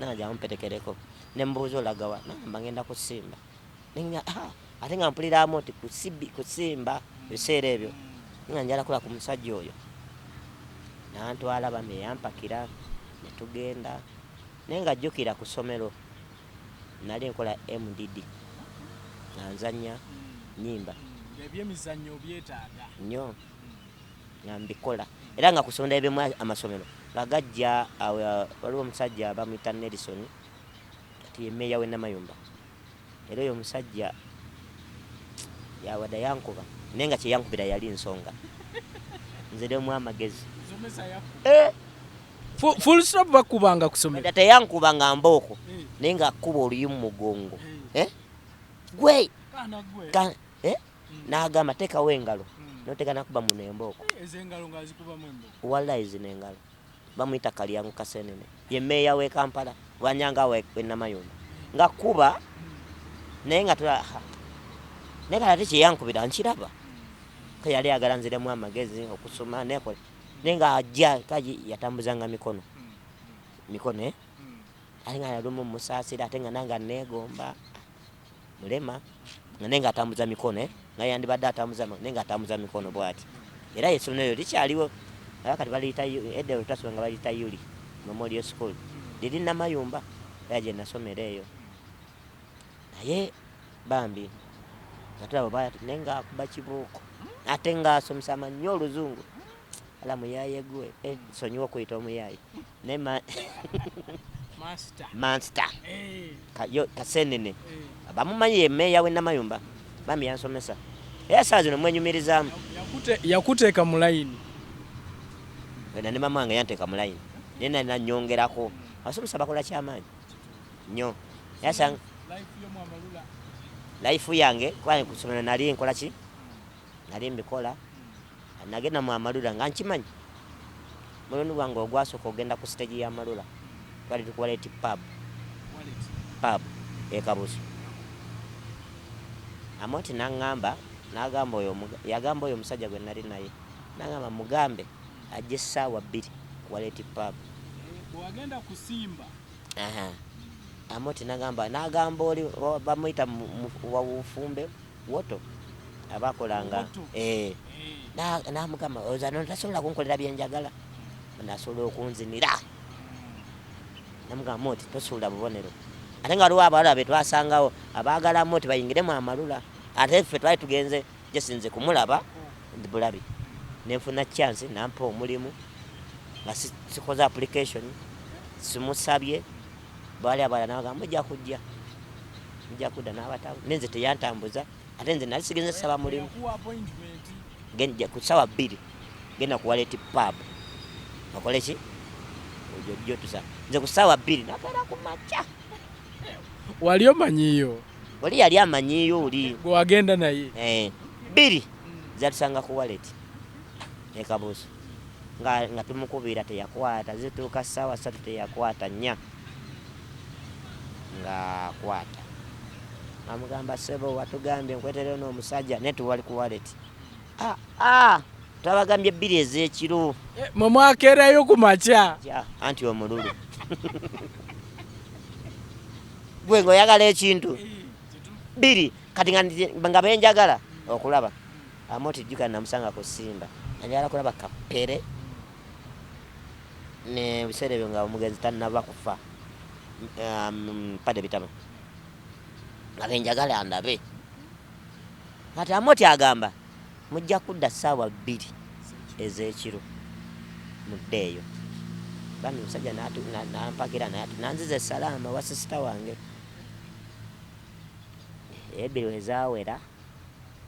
S1: naja ampetekereko ne mbuuza olagawa namba ngenda kusimba ninga ate nga mpulira Amoti kusimba biseera ebyo nga njala kula ku musajja oyo nantwala bame yampakira ne tugenda naye nga jjukira ku ssomero nali nkola MDD nanzanya nyimba
S2: ebyemizannyo byetaaga
S1: nnyo nga mbikola era nga kusonda ebyemu amasomero bagajja waliwo omusajja bamuyita Nelson ati ye meeya w'e Namayumba era oyo omusajja yawada yankuba naye nga kye yankubira yali nsonga nziremu amagezi
S2: full stop bakubanga kusomera
S1: teyankuba nga mbooko naye nga akkuba oluyi mu mugongo gwe n'agamba teekawo engalo noteka nakuba muno embooko wallahi zino engalo bamuyita Kalyangu Kasenene ye meeya w'e Kampala Wanyanga w'e Namayumba nga kuba naye nga naye kati ate kyeyankubira nkiraba ko yali agala nziremu amagezi okusoma nekole naye nga ajja kaji yatambuzanga mikono ali nga yalumu musaasira ate nga nanga neegomba mulema naye nga atambuza mikono nga yandibadde atambuza naye nga atambuza mikono bw'ati era essomero likyaliwo kati baliyita edda olutasuba nga baliyita Yuli Memorial School liri Namayumba era gye nasomera eyo naye bambi natulaba naye nga akuba kibuuko ate nga asomesa amannyo oluzungu ala muyaye gwe nsonyiwa okuyita omuyaye naye Master Kasenene bamumanyi ye meeya w'e Namayumba bambi yansomesa era saa zino mwenyumirizaamu
S2: yakuteeka mu layini
S1: ne mama wange yanteeka mu layini naye nali nanyongerako abasomesa bakola kyamaanyi nnyo yasanga life yange kwani kusomera nali nkola ki nali mbikola nagenda mu Amalula nga nkimanyi mulundi gwange ogwasooka ogenda ku stage ya Amalula twali tukwaleti pub Kabusu Amoti yagamba oyo omusajja gwe nali naye nagamba mugambe ajje essaawa 2 kuwaleti pub
S2: wagenda kusimba
S1: Amoti nagamba oli bamuyita wawufumbe woto abakolanga namugamba ozano tasobola kunkolera byenjagala nasobola okunzinira namugamba Moti tosuula bubonero ate nga waliwo abawala be twasangawo abaagala Moti bayingire mu Amalula ate ffe twali tugenze gye sinze kumulaba ndi bulabi nenfuna chance nampa omulimu nga sikoze application simusabye bali abala nabagamba mujja kudda n'abatabu nenze teyantambuza ate nze nali sigenze saba mulimu genja ku sawa 2 genda kuwaleti pub okole ki ojo tusa nze ku sawa 2 nakera ku macha
S2: wali omanyiyo
S1: wali yali amanyiyo oli
S2: gwagenda naye
S1: 2 zatusanga ku waleti Kabusu nga tumukubira teyakwata zituuka sawa 3 teyakwata nya nga kwata amugamba sebo watugambye nkweterero n'omusajja ne tuwali ku waleti twabagambye 2 ez'ekiro
S2: mwakerayo ku macha
S1: anti omululu gwe ng'oyagala ekintu 2 kati nga benjagala okulaba Amoti jjuka namusanga ku Simba njagala kulaba kapere ne biseera ebyo nga omugenzi tannaba kufa pade bitama nga benjagala ndabe kati Amoti agamba mujja kudda ssaawa 2 ez'ekiro muddeeyo bami musajja nampakira naye nanzize salama wa sisita wange ebiro ezaawera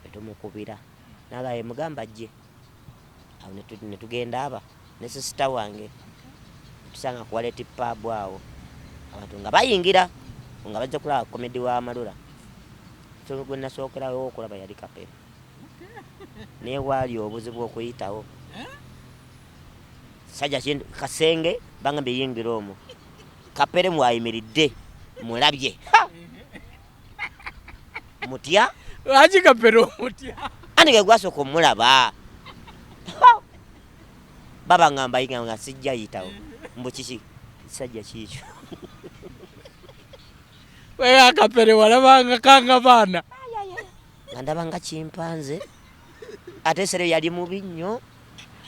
S1: etumukubira nagaye mugamba ajje awo netugenda aba ne sisita wange tusanga kuwaleti pub awo abantu nga bayingira nga bajja kulaba komedi wa Amalula gwe nasookerawo okulaba yali kapere naye waali obuzibu okuyitawo. Sajja kasenge bangambye yingira omwo. Kapere mwayimiridde mulabye. Mutya?
S2: Lwaki Kapere omutya?
S1: Ani ge gwasooka omulaba. Baba ngamba yinga nga sijja yitawo. Mbu kiki sajja kiikyo.
S2: Weya Kapere walabanga kanga baana.
S1: Nga ndaba nga kimpanze. Ate sere yali mubi nnyo.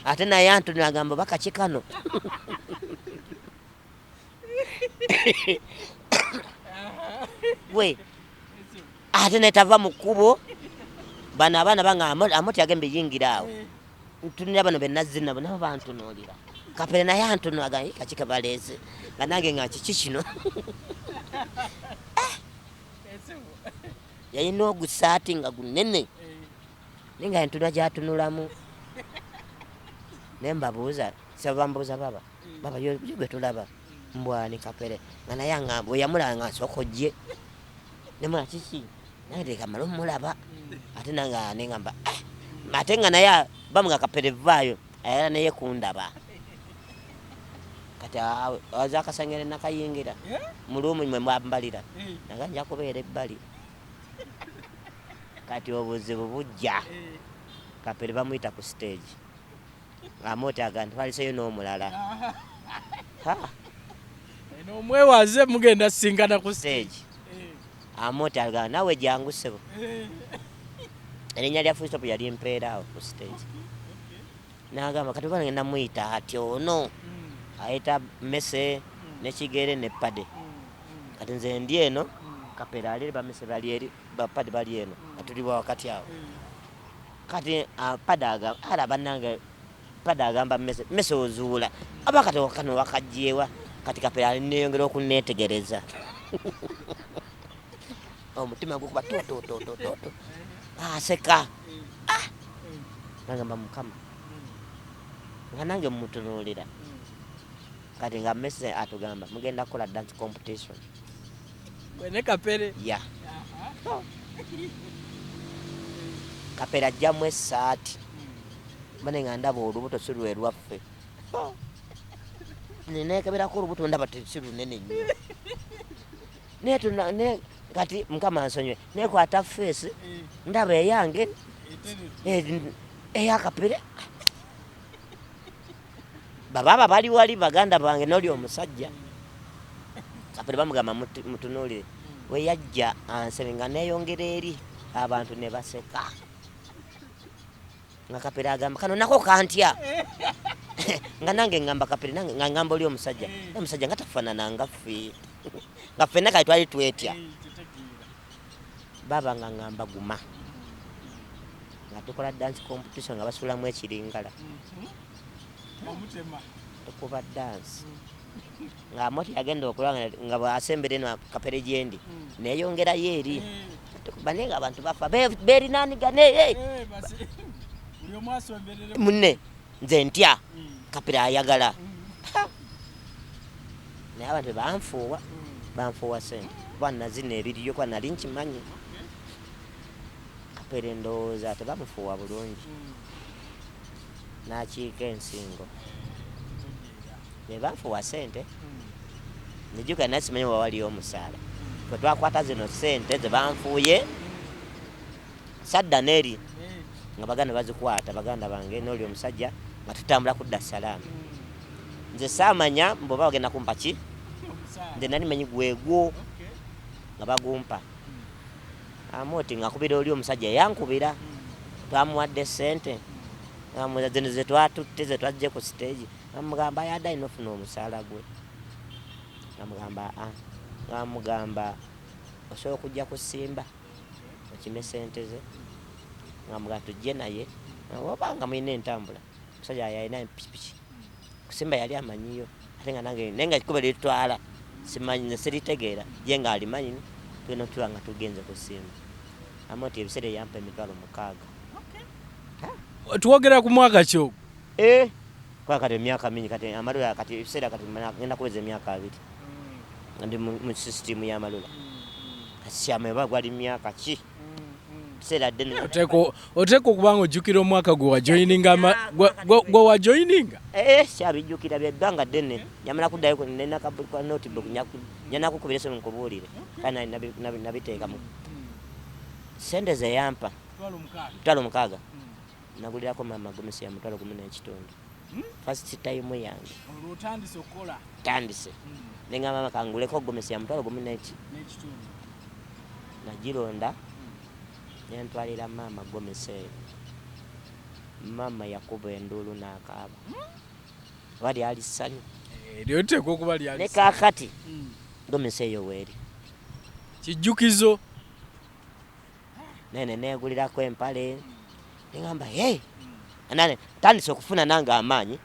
S1: Ate naye Anthony agamba bakaki kano. We ate netava mu kkubo bano abaana banga Amoti agembe yingira awo. Ntunira bano benazzi nabo nabo bantunuulira. Kapere naye Anthony agamba kaki kabaleeze. Nga nange nga kiki kino. Yalina ogusaati nga gunene. Ninga entuna gyatunulamu. Nembabuuza sabambuuza baba. Baba yo gwe tulaba. Mbwani Kapere. Nga naye nga bwe yamulanga sokojje. Nemula kiki. Naye kamalo mulaba. Ate nanga nengamba. Ate nga naye bamuga Kapere vaayo. Ayala naye kundaba. Kati aza kasangere nakayingira. Mulumu mwe mwambalira. Nanga nja kubeera ebbali. Kati obuzibu bujja. Kapere bamuyita ku stage. Amoti agamba twaliseyo n'omulala.
S2: N'omwewaze mugenda singana ku
S1: Stage. Amoti agamba nawe jangu ssebo. Erinnya lya Full Stop yali mpeeraawo ku stage. N'agamba kati bana ngenda muyita ati ono. Ayita Mese ne Kigere ne Pade. Kati nze ndi eno. Kapere ali Bamese bali eri Bapade bali eno. Atuli wakati awo. Kati Pade agamba ala bannange Pade agamba Mese ozuula. Abakati wakano wakajjewa. Kati Kapere ali neyongera okunneetegereza. Omutima gukuba to. Aseka. Nagamba Mukama. Nga nange mmutunuulira. Kati nga Mese atugamba mugenda kukola dance competition.
S2: Bwene Kapere?
S1: Ya. Kapere ajjamu essaati. Bane nga ndaba olubuto si lwe lwaffe. Neekebirako olubuto ndaba si lunene nnyo. Kati Mukama ansonyiwe. Neekwata feesi ndaba eyange eya Kapere. Baba bali wali baganda bange n'oli omusajja. Kapere bamugamba mutunuulire. We yajja ansebe nga neeyongera eri abantu ne baseka. Nga Kapere agamba kano nako kantya. Nga nange ngamba Kapere nange nga ngamba oli omusajja. Omusajja nga tafaanana nga ffe. Nga ffenna kati twali twetya. Baba nga ngamba guma. Nga tukola dance competition nga basuulamu ekiringala. Tukuba dance. Nga Amoti yagenda okulaba nga bw'asembera eno Kapere gyendi. Neeyongera yeeri. Tukuba naye nga abantu bafa. Beerinaanigane. Munne nze ntya Kapere ayagala. Naye abantu banfuuwa sente. Kuba nazina ebiriyo kuba nali nkimanyi. Kapere ndowooza tebamufuuwa bulungi. N'akiika ensingo. Ne banfuuwa sente. Nijjuka naye simanyi bwe waliyo omusaala. Kwe twakwata zino sente ze banfuuye sadda n'eri. Nga baganda bazikwata baganda bange n'oli omusajja nga tutambula ku Dar es Salaam. Nze saamanya mboba bagenda kumpa ki. Nze nali manyi gwegwo nga bagumpa. Amoti ngakubira oli omusajja yankubira. Twamuwadde sente. Zino ze twatutte ze twajje ku stage. Amugamba yadda ino ofuna omusaala gwe. Amugamba osobola okujja kusimba okime sente ze. Ngamugamba tujje naye. Obanga mulina entambula. Omusajja yalina pikipiki. Kusimba yali amanyiyo. Ate nga nange nenga kikuba litwala. Simanyi nesiritegeera. Ye nga alimanyi. Tulina tuba nga tugenze kusimba. Amoti ebiseera yampa emitwalo 6.
S2: Tuwogera ku mwaka ki ogwo?
S1: Kwa kati emyaka mingi kati amalula kati ebiseera kati ngenda kuweza emyaka 2. Ndi mu system y'amalula. Kati ameba gwali myaka ki? sera ddene
S2: oteeka okubanga ojjukira omwaka gwe wajoininga gwe wajoininga
S1: kyabijjukira byebbanga ddene nyamala kuddayo nenakabulika notebook nyanakukubira essomo nkubuulire kandi nabiteekamu sente ze yampa 6 nagulirako mama gomesi ya 1,5 first time yange tandise nenga mama kanguleko gomesi ya 1,5 nagironda nentwalira mama gomesi mama yakuba enduulu n'akaaba bali ali ssanyu
S2: lyoteeka okuba lyali
S1: ne kaakati gomesi eyo weeri
S2: kijjukizo
S1: nene negulirako empale nengamba nane tandise okufuna nange amaanyi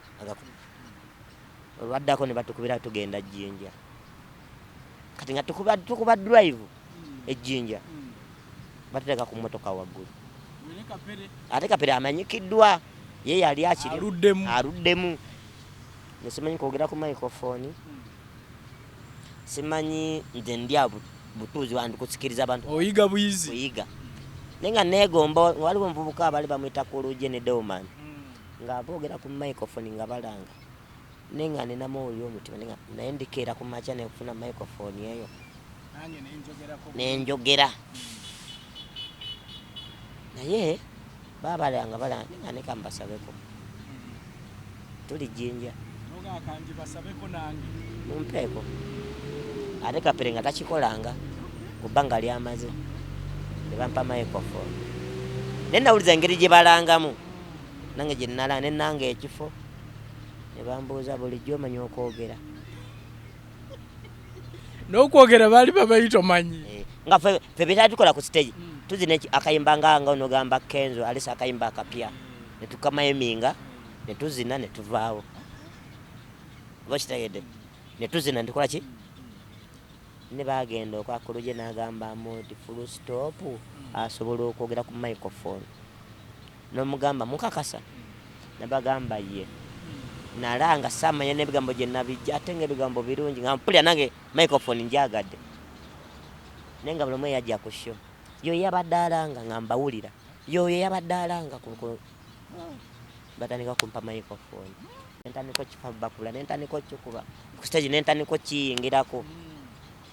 S1: olwaddako ne batukubira tugenda Jjinja kati nga tukuba drive ejjinja batuteeka ku mmotoka waggulu ate Kapere amanyikiddwa ye yali aluddemu nesimanyi kwogera ku microphone simanyi nze ndya butuuzi wandikusikiriza abantu
S2: oyiga buyizi
S1: oyiga nenga negomba waliwo omuvubuka abali bamwita Kuluje ne Dewman nga boogera ku microphone nga balanga nenga nenamu oli omutima nenga naye ndikeera ku makya nekufuna microphone eyo nenjogera naye babalanga balanga nenga nekambasabeko tuli Jjinja mumpeeko ate Kapere nga takikolanga kubbanga lyamaze nebampa microphone nenawuliza engeri gye balangamu nange gye nnala nenange ekifo nebambuuza bulijjo omanya okwogera
S2: n'okwogera baali babayita omanyi
S1: nga fe byetatukola ku stage tuzina akayimba nga onogamba Kenzo alisa akayimba akapya netukamayiminga netuzina netuvaawo oba kitegedde netuzina ntukola ki ne bagenda okwa Kuluje n'agamba Modi full stop asobola okwogera ku microphone n'omugamba mukakasa nabagamba ye nalanga samanya n'ebigambo gye nabijja ate ng'ebigambo birungi nga mpulira nange microphone njagadde nenga buli omu yajja ku show yo yabadde alanga nga mbawulira yo yabadde alanga batandika kumpa microphone nentandika kifa bakula nentandika kikuba ku stage nentandika kiyingirako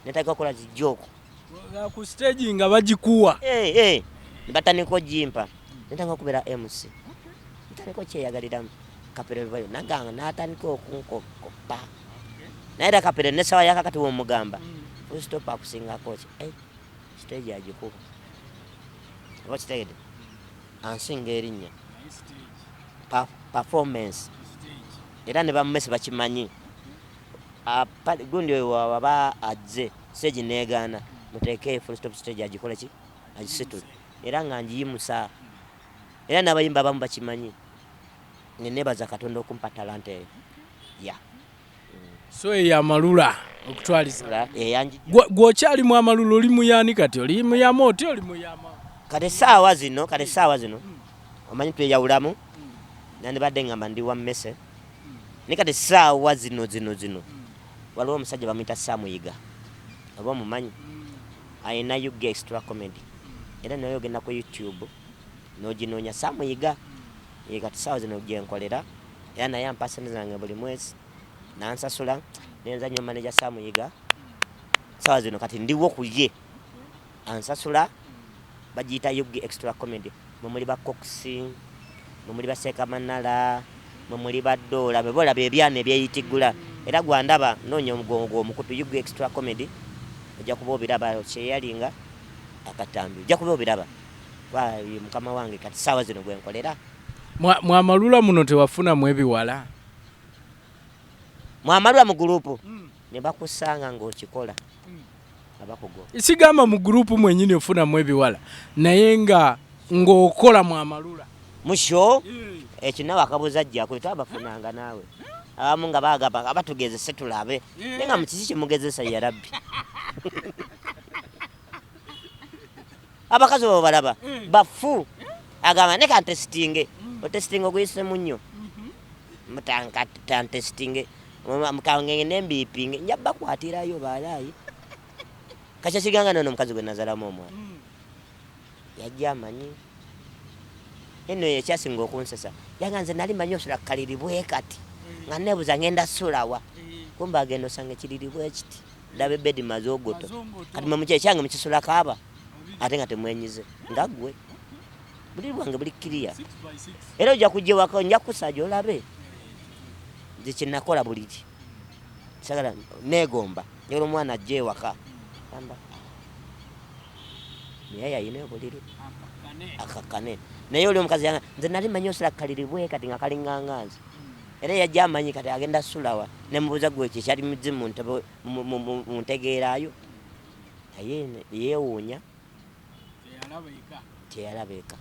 S1: netaka kola zijoko
S2: ku stage nga bagikuwa
S1: batandika jimpa netanga kubera MC netandika kyeyagalira Kapere bayo naganga natandika okunkopa naira Kapere nesawa yakakati wo mugamba stop akusinga coach stage yajikuba watch tegede ansinga erinnya performance era ne bamese bakimanyi gundi waba ajje stage negana muteke full stop stage agikola ki agisitule era nga njiyimusa era nabayimba bamu bakimanyi nenebaza Katonda okumpa talent eyo
S2: so ya malula okutwaliza
S1: yanji
S2: gwokyali mu amalulu oli muyani kati oli muyama oti oli muyama
S1: kale saawa zino omanyi tweyawulamu nandi badde ngamba ndi wa mmese ni kati saawa zino waliwo omusajja bamuyita Samuyiga oba omumanyi ayina UG Extra Comedy era naye ogenda ku YouTube noginoonya Samuyiga ye kati saawa zino gyenkolera era naye ampa sente zange buli mwezi nansasula nenza nnyo manager Samuyiga saawa zino kati ndiwo ku ye ansasula bagiyita UG Extra Comedy mumuli ba Coxi mumuli ba Sekamanala mumuli ba Dola bebola bebyane ebyeyitigula era gwandaba nonya omugongo omukutu UG Extra Comedy ojja kuba obiraba kyeyalinga akatambi ojja kuba obiraba mukama wange kati saawa zino gwenkolera
S2: mwamalula muno tewafuna mu ebiwala
S1: mwamalula mu gurupu ne bakusanga ng'okikola abakugo
S2: isigamba mu gurupu mwenyini ofuna mu ebiwala naye nga ng'okola mwamalula
S1: musho ekinawe akabuza ajjako twabafunanga naawe abamu nga bagamba abatugezese tulabe nenga mukiki kimugezesa ya Rabbi abakazi bo balaba bafu agamba neka ntestinge otestinge oguyise munyo mutanka tantestinge mukangenge nembipinge njaba kwatirayo balayi kacha siganga nono mukazi gwe nazalamu omwana yajja amanyi eno ekyasinga okunsesa yanga nze nali manyi osula kaliri bwe kati nga nebuza ngenda sulawa kumba agenda osanga ekiriri bwe kiti ndabe bedi mazogoto kati mwe mukye kyange mukisula kaaba ate nga temwenyize ngagwe buli bwange buli kiriya era ojja kujja waka nja kusajja olabe nze kinakola buliri sagala negomba njagala omwana ajje waka amba yaya yine buliri akakane naye oli omukazi yanga nze nali manyi osula kaliri bwe kati nga kalinganganzi era yajja amanyi kati agenda sulawa nemubuuza gwe kyali muzimu muntegeerayo naye yeewuunya teyalabeka